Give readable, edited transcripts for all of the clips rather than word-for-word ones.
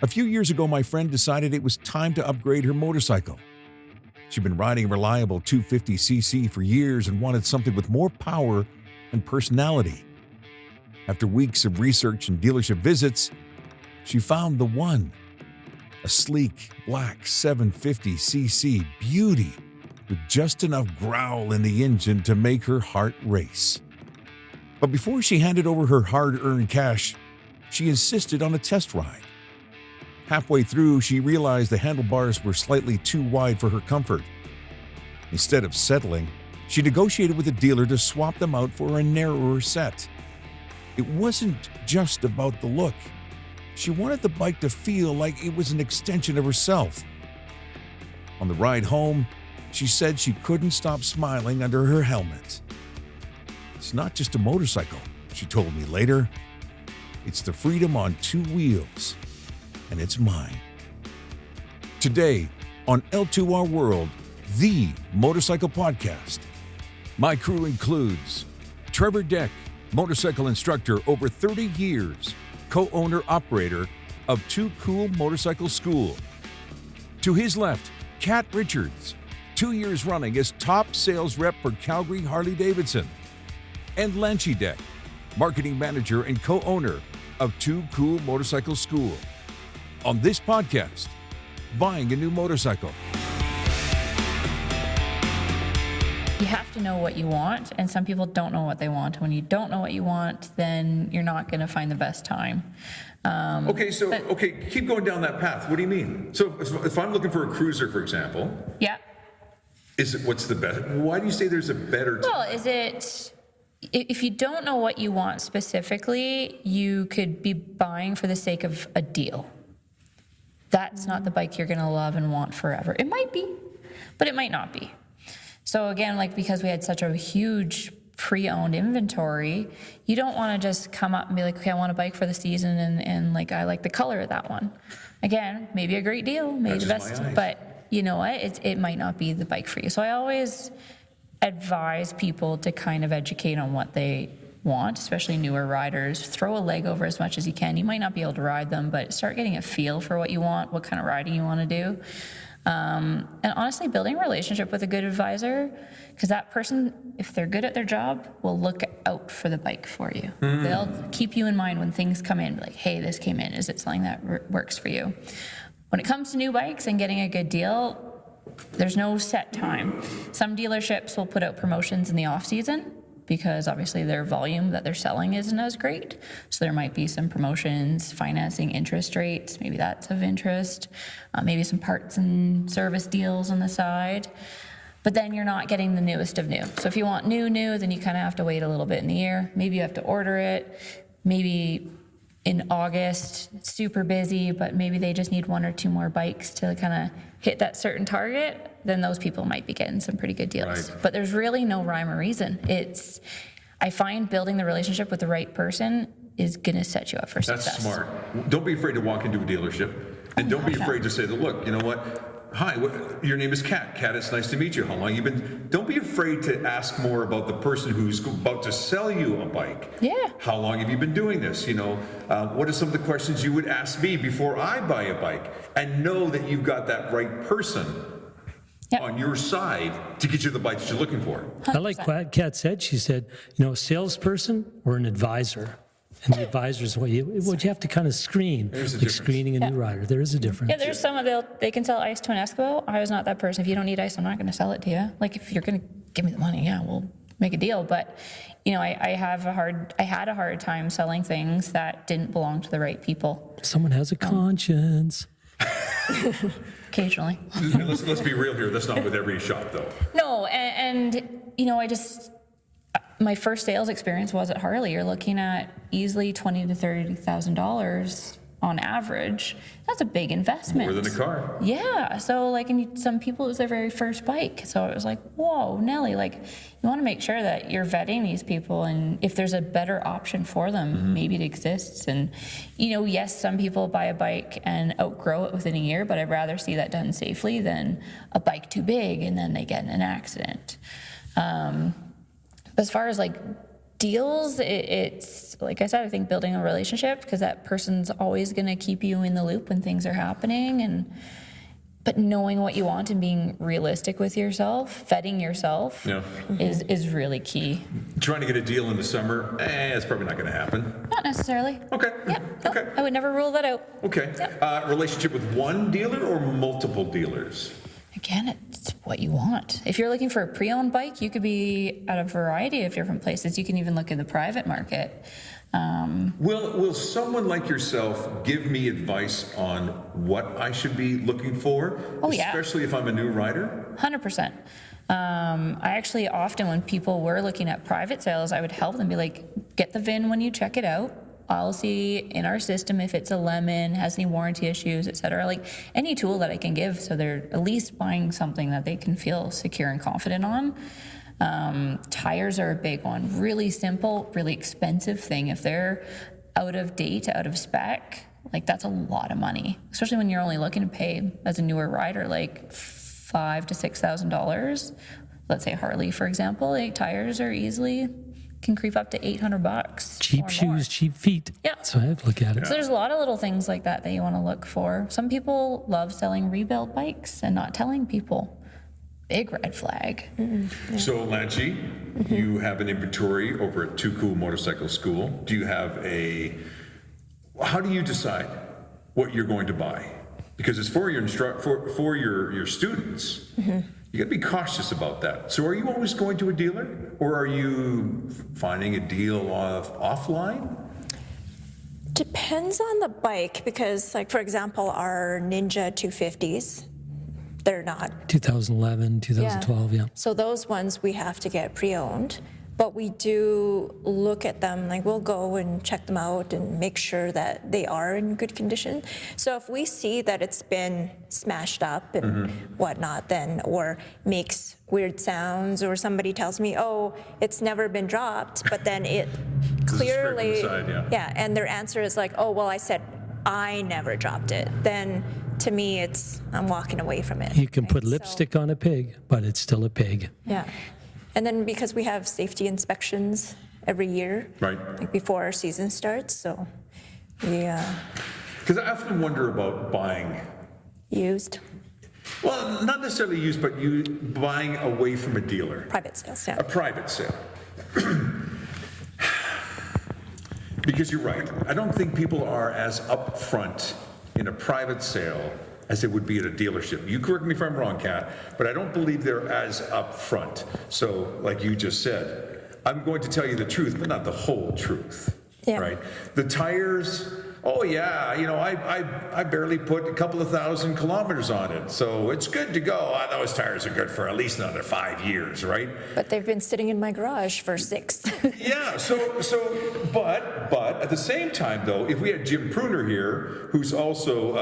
A few years ago, my friend decided it was time to upgrade her motorcycle. She'd been riding a reliable 250cc for years and wanted something with more power and personality. After weeks of research and dealership visits, she found the one. A sleek, black 750cc beauty with just enough growl in the engine to make her heart race. But before she handed over her hard-earned cash, she insisted on a test ride. Halfway through, she realized the handlebars were slightly too wide for her comfort. Instead of settling, she negotiated with a dealer to swap them out for a narrower set. It wasn't just about the look. She wanted the bike to feel like it was an extension of herself. On the ride home, she said she couldn't stop smiling under her helmet. It's not just a motorcycle, she told me later. It's the freedom on two wheels, and it's mine. Today, on L2R World, the motorcycle podcast. My crew includes Trevor Deck, motorcycle instructor over 30 years, co-owner-operator of Too Cool Motorcycle School. To his left, Kat Richards, 2 years running as top sales rep for Calgary Harley-Davidson. And Lanchi Deck, marketing manager and co-owner of Too Cool Motorcycle School. On this podcast, buying a new motorcycle. You have to know what you want, and some people don't know what they want. When you don't know what you want, then you're not going to find the best time. Keep going down that path. What do you mean? So if I'm looking for a cruiser, for example, yeah, what's the best? Why do you say there's a better time? Well, if you don't know what you want specifically, you could be buying for the sake of a deal. That's not the bike you're going to love and want forever. It might be, but it might not be. So again, because we had such a huge pre-owned inventory, you don't want to just come up and be like, okay, I want a bike for the season and I like the color of that one. Again, maybe a great deal, maybe the best, but you know what? It might not be the bike for you. So I always advise people to kind of educate on what they want, especially newer riders. Throw a leg over as much as you can. You might not be able to ride them, but start getting a feel for what you want, what kind of riding you want to do. And honestly, building a relationship with a good advisor, because that person, if they're good at their job, will look out for the bike for you. They'll keep you in mind when things come in, be like, hey, this came in. Is it something that works for you? When it comes to new bikes and getting a good deal, there's no set time. Some dealerships will put out promotions in the off season because obviously their volume that they're selling isn't as great. So there might be some promotions, financing, interest rates, maybe that's of interest, maybe some parts and service deals on the side. But then you're not getting the newest of new. So if you want new, then you kind of have to wait a little bit in the year. Maybe you have to order it. Maybe in August, it's super busy, but maybe they just need one or two more bikes to kind of hit that certain target. Then those people might be getting some pretty good deals. Right. But there's really no rhyme or reason. I find building the relationship with the right person is going to set you up for success. That's smart. Don't be afraid to walk into a dealership, and don't be afraid to say, look, you know what? Hi, your name is Kat. Kat, it's nice to meet you. How long you been? Don't be afraid to ask more about the person who's about to sell you a bike. Yeah. How long have you been doing this? What are some of the questions you would ask me before I buy a bike? And know that you've got that right person on your side to get you the bike that you're looking for. 100%. I like what Kat said. She said, a salesperson or an advisor. And the advisors, what you have to kind of screen, like screening a new rider. There is a difference. Yeah, there's some they can sell ice to an Esco. I was not that person. If you don't need ice, I'm not going to sell it to you. If you're going to give me the money, yeah, we'll make a deal. But I had a hard time selling things that didn't belong to the right people. Someone has a conscience. Occasionally. Let's be real here. That's not with every shop, though. No, and my first sales experience was at Harley. You're looking at easily $20,000 to $30,000 on average. That's a big investment. More than a car. Yeah. So some people, it was their very first bike. So it was like, whoa, Nelly, you want to make sure that you're vetting these people, and if there's a better option for them, maybe it exists. And, yes, some people buy a bike and outgrow it within a year, but I'd rather see that done safely than a bike too big and then they get in an accident. As far as Deals, it's like I said, I think building a relationship, because that person's always going to keep you in the loop when things are happening, but knowing what you want and being realistic with yourself, vetting yourself, Yeah. is really key. Trying to get a deal in the summer, it's probably not going to happen. Not necessarily. Okay. Yeah, no, Okay. I would never rule that out. Okay. Relationship with one dealer or multiple dealers? Again, it's what you want. If you're looking for a pre-owned bike, you could be at a variety of different places. You can even look in the private market. Will someone like yourself give me advice on what I should be looking for? Oh, yeah. Especially if I'm a new rider? 100%. I actually often, when people were looking at private sales, I would help them be like, get the VIN when you check it out. I'll see in our system if it's a lemon, has any warranty issues, et cetera. Like any tool that I can give, so they're at least buying something that they can feel secure and confident on. Tires are a big one. Really simple, really expensive thing. If they're out of date, out of spec, like that's a lot of money, especially when you're only looking to pay as a newer rider, like $5,000 to $6,000. Let's say Harley, for example, like tires are easily can creep up to $800. Cheap or more. shoes, cheap feet. Yeah. That's how I look at it. So there's a lot of little things like that that you want to look for. Some people love selling rebuilt bikes and not telling people. Big red flag. So, Lanchi, you have an inventory over at Too Cool Motorcycle School. Do you have how do you decide what you're going to buy? Because it's for your for your students. You got to be cautious about that. So are you always going to a dealer, or are you finding a deal offline? Depends on the bike, because like, for example, our Ninja 250s, they're not. 2011, 2012, yeah. So those ones we have to get pre-owned, but we do look at them, like we'll go and check them out and make sure that they are in good condition. So if we see that it's been smashed up and whatnot, then, or makes weird sounds, or somebody tells me, oh, it's never been dropped, but then it clearly, scrape on the side, and their answer is like, oh, well, I said I never dropped it, then to me, I'm walking away from it. You can put right? lipstick on a pig, but it's still a pig. Yeah. And then because we have safety inspections every year, Right. like before our season starts, so we Because I often wonder about buying. used Well, not necessarily used, but you buying away from a dealer, private sales, a yeah. private sale. Because you're right. I don't think people are as upfront in a private sale as they would be at a dealership. You correct me if I'm wrong, Kat, but I don't believe they're as upfront. So, like you just said, I'm going to tell you the truth, but not the whole truth. Yeah. Right? The tires, oh yeah, I barely put a couple of 1,000 kilometers on it, so it's good to go. Those tires are good for at least another 5 years, right? But they've been sitting in my garage for 6. Yeah, but at the same time, though, if we had Jim Pruner here, who's also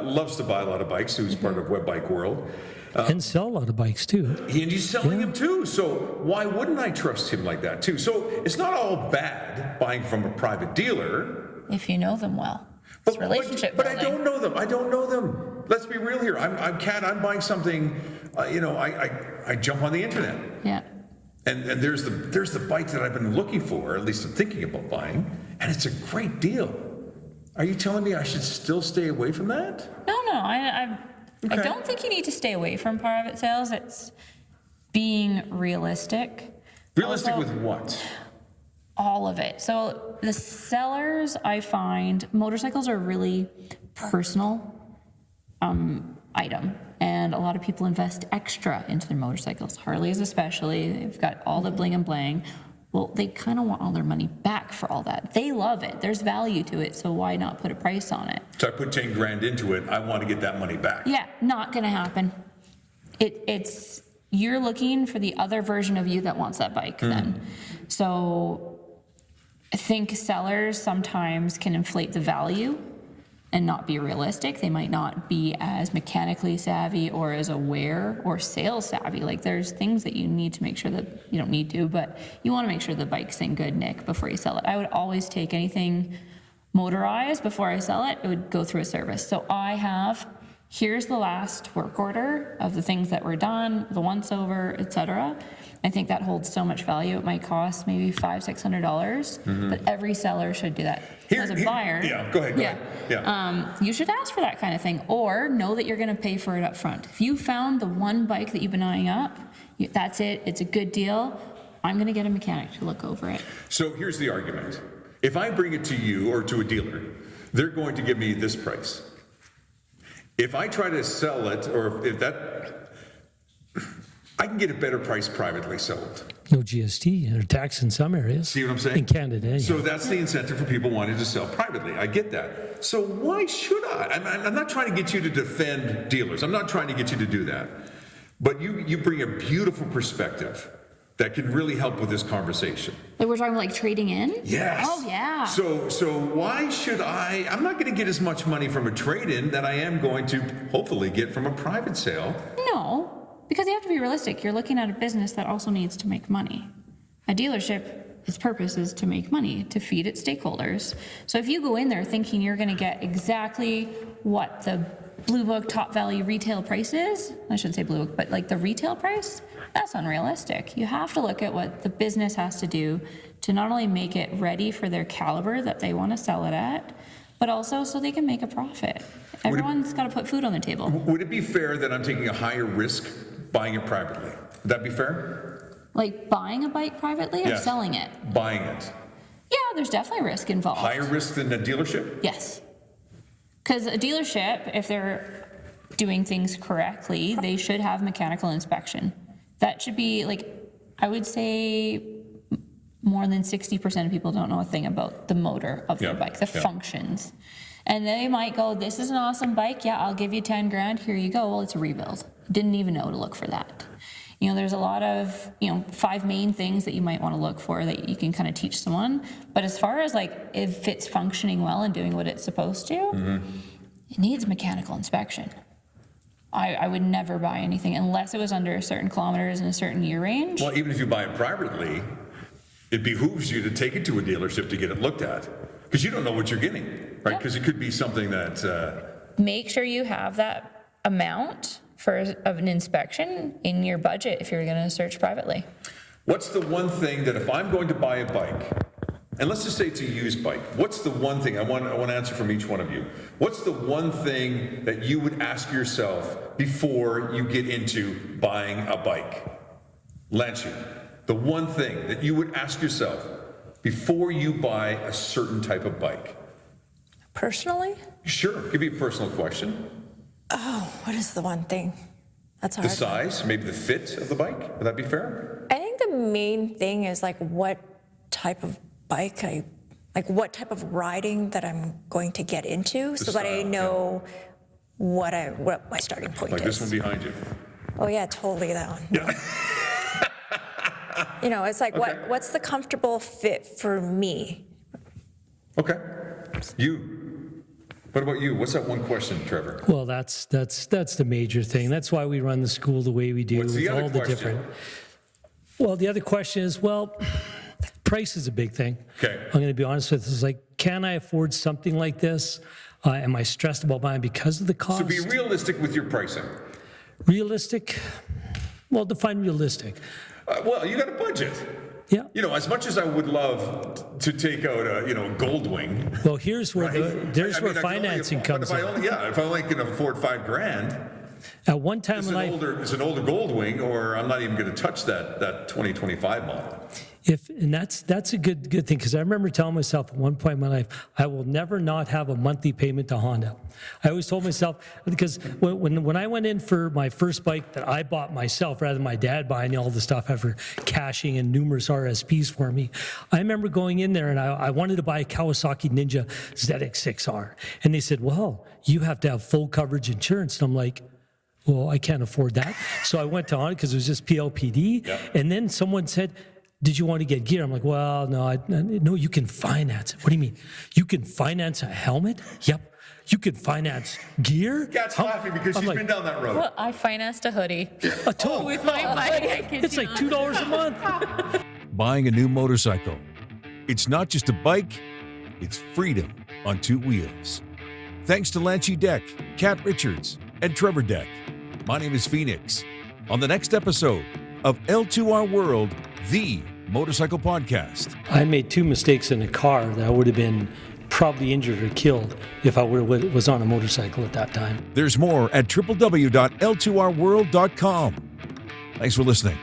loves to buy a lot of bikes, who's part of Web Bike World, And sell a lot of bikes too. and he's selling them too. So why wouldn't I trust him like that too? So it's not all bad buying from a private dealer. If you know them well. It's relationship But I building. don't know them. I don't know them. Let's be real here. I'm Kat. I'm buying something. I jump on the internet. Yeah. And there's the bike that I've been looking for, or at least I'm thinking about buying, and it's a great deal. Are you telling me I should still stay away from that? No, I Okay. don't think you need to stay away from private sales. It's being realistic. Realistic Also, with what? all of it. So the sellers, I find, motorcycles are a really personal item, and a lot of people invest extra into their motorcycles. Harleys especially, they've got all the bling and bling. Well, they kind of want all their money back for all that. They love it. There's value to it, so why not put a price on it? So I put 10 grand into it. I want to get that money back. Yeah, not gonna happen. It's you're looking for the other version of you that wants that bike then. So I think sellers sometimes can inflate the value and not be realistic. They might not be as mechanically savvy or as aware or sales savvy. Like there's things that you need to make sure that you don't need to, but you want to make sure the bike's in good nick before you sell it. I would always take anything motorized before I sell it. It would go through a service. So here's the last work order of the things that were done, the once over, etc. I think that holds so much value. It might cost maybe $500-$600, but every seller should do that. As a buyer, Go ahead. Yeah. you should ask for that kind of thing, or know that you're going to pay for it up front. If you found the one bike that you've been eyeing up, that's it. It's a good deal. I'm going to get a mechanic to look over it. So here's the argument. If I bring it to you or to a dealer, they're going to give me this price. If I try to sell it, or if that, I can get a better price privately sold. No GST or tax in some areas. See what I'm saying? In Canada, anyhow. So that's the incentive for people wanting to sell privately. I get that. So why should I? I'm not trying to get you to defend dealers. I'm not trying to get you to do that. But you bring a beautiful perspective that can really help with this conversation. Like we're talking like trading in? Yes. Oh, yeah. So why should I'm not going to get as much money from a trade-in that I am going to hopefully get from a private sale. No, because you have to be realistic. You're looking at a business that also needs to make money. A dealership, its purpose is to make money, to feed its stakeholders. So if you go in there thinking you're going to get exactly what the Blue Book top value retail price is, I shouldn't say Blue Book, but like the retail price, that's unrealistic. You have to look at what the business has to do to not only make it ready for their caliber that they want to sell it at, but also so they can make a profit. Everyone's got to put food on the table. Would it be fair that I'm taking a higher risk buying it privately? Would that be fair? Like buying a bike privately or Yes. selling it? Buying it. Yeah, there's definitely risk involved. Higher risk than a dealership? Yes. Because a dealership, if they're doing things correctly, they should have mechanical inspection. That should be like, I would say more than 60% of people don't know a thing about the motor of their Yeah, bike, the yeah. functions. And they might go, this is an awesome bike. Yeah, I'll give you 10 grand. Here you go. Well, it's a rebuild. Didn't even know to look for that. You know, there's a lot of, 5 main things that you might want to look for that you can kind of teach someone. But as far as like if it's functioning well and doing what it's supposed to, it needs mechanical inspection. I would never buy anything unless it was under a certain kilometers and a certain year range. Well, even if you buy it privately, it behooves you to take it to a dealership to get it looked at. Because you don't know what you're getting, right? Yep. Because it could be something that, Make sure you have that amount of an inspection in your budget if you're going to search privately. what's the one thing that if I'm going to buy a bike, and let's just say it's a used bike, what's the one thing, I want to answer from each one of you. What's the one thing that you would ask yourself before you get into buying a bike? Lanshu, the one thing that you would ask yourself before you buy a certain type of bike? Personally? Sure, give me a personal question. Oh, what is the one thing? That's The hard. size, maybe the fit of the bike, would that be fair? I think the main thing is like what type of bike what type of riding that I'm going to get into, so that I style, know what my starting point Like is. this one behind you. Oh yeah, totally that one. Yeah. It's like Okay. what's the comfortable fit for me? Okay. You. What about you? What's that one question, Trevor? Well, that's the major thing. That's why we run the school the way we do What's the with other all the question? different. Well, the other question is, price is a big thing. Okay. I'm going to be honest with you. It's like, can I afford something like this? Am I stressed about buying because of the cost? So be realistic with your pricing. Realistic? Well, define realistic. Well, you got a budget. Yeah. As much as I would love to take out a Goldwing. Well, here's where Right? where I can only financing afford- comes but in. if I only can afford $5,000, At one time it's in an life, older Goldwing, or I'm not even going to touch that 2025 model. that's a good thing, because I remember telling myself at one point in my life, I will never not have a monthly payment to Honda. I always told myself, because when I went in for my first bike that I bought myself rather than my dad buying all the stuff after cashing in numerous RSPs for me, I remember going in there and I wanted to buy a Kawasaki Ninja ZX6R, and they said, well, you have to have full coverage insurance, and I'm like, well, I can't afford that. So I went to Honda because it was just PLPD. Yeah. And then someone said, did you want to get gear? I'm like, well, no, no, you can finance it. What do you mean? You can finance a helmet? Yep. You can finance gear? Kat's How- laughing because I'm she's like, been down that road. Well, I financed a hoodie. a tow. With my bike, I kid It's you like not. $2 a month. Buying a new motorcycle. It's not just a bike, it's freedom on 2 wheels. Thanks to Lanchy Deck, Kat Richards, and Trevor Deck. My name is Phoenix. On the next episode of L2R World, the motorcycle podcast. I made 2 mistakes in a car that I would have been probably injured or killed if I was on a motorcycle at that time. There's more at www.l2rworld.com. Thanks for listening.